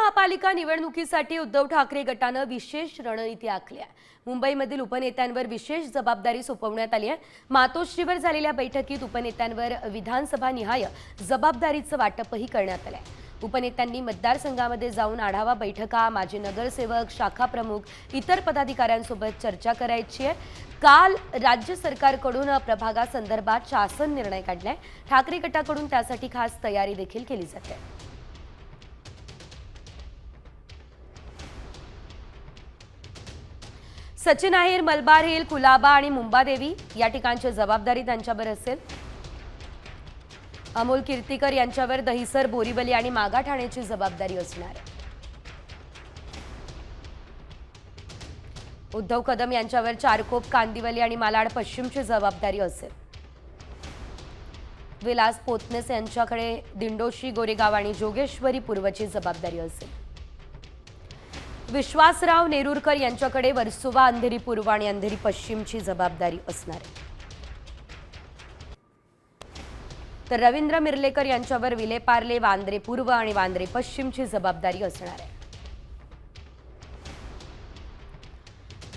महापालिका निवडणुकीसाठी उद्धव ठाकरे गटानं विशेष रणनीती आखली आहे। मुंबईमधील उपनेत्यांवर विशेष जबाबदारी सोपवण्यात आली आहे। मातोश्रीवर झालेल्या बैठकीत उपनेत्यांवर विधानसभा निहाय जबाबदारीचं वाटपही करण्यात आलं आहे। उपनेत्यांनी मतदारसंघामध्ये जाऊन आढावा बैठका, माजी नगरसेवक, शाखा प्रमुख, इतर पदाधिकाऱ्यांसोबत चर्चा करायची आहे। काल राज्य सरकारकडून प्रभागासंदर्भात शासन निर्णय काढलाय। ठाकरे गटाकडून त्यासाठी खास तयारी देखील केली जाते। सचिन आहेर, मलबार हिल, कुलाबा आणि मुंबादेवी या ठिकाणची जबाबदारी त्यांच्यावर असेल। अमोल कीर्तिकर यांच्यावर दहिसर, बोरीवली आणि मागाठाण्याची जबाबदारी असणार आहे। उद्धव कदम यांच्यावर चारकोप, कांदिवली आणि मालाड पश्चिमची जबाबदारी असेल। विलास पोतनेस यांच्याकडे दिंडोशी, गोरेगाव आणि जोगेश्वरी पूर्वची जबाबदारी असेल। विश्वासराव नेरुरकर यांच्याकडे वर्सोवा, अंधेरी पूर्व आणि अंधेरी पश्चिमची जबाबदारी असणार आहे। तर रवींद्र मिर्लेकर यांच्यावर विलेपार्ले, वांद्रे पूर्व आणि वांद्रे पश्चिमची जबाबदारी असणार आहे।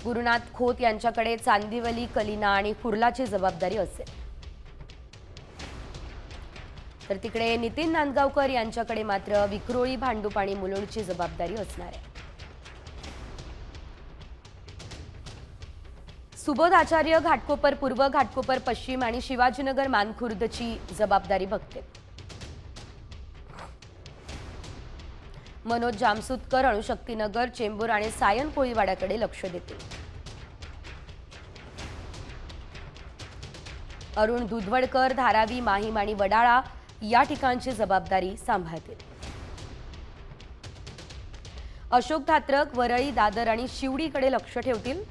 गुरुनाथ खोत यांच्याकडे चांदिवली, कलिना आणि कुर्लाची जबाबदारी असेल। तर तिकडे नितीन नांदगावकर यांच्याकडे मात्र विक्रोळी, भांडूप आणि मुलुंडची जबाबदारी असणार आहे। सुबोध आचार्य घाटकोपर पूर्व, घाटकोपर पश्चिम आणि शिवाजीनगर, मानखुर्दची जबाबदारी बघते। मनोज जामसुतकर अणुशक्तीनगर, चेंबूर आणि सायन कोळीवाड्याकडे लक्ष देतील। अरुण दुधवडकर धारावी, माहीम आणि वडाळा या ठिकाणची जबाबदारी सांभाळतील। अशोक धात्रक वरळी, दादर आणि शिवडीकडे लक्ष ठेवतील।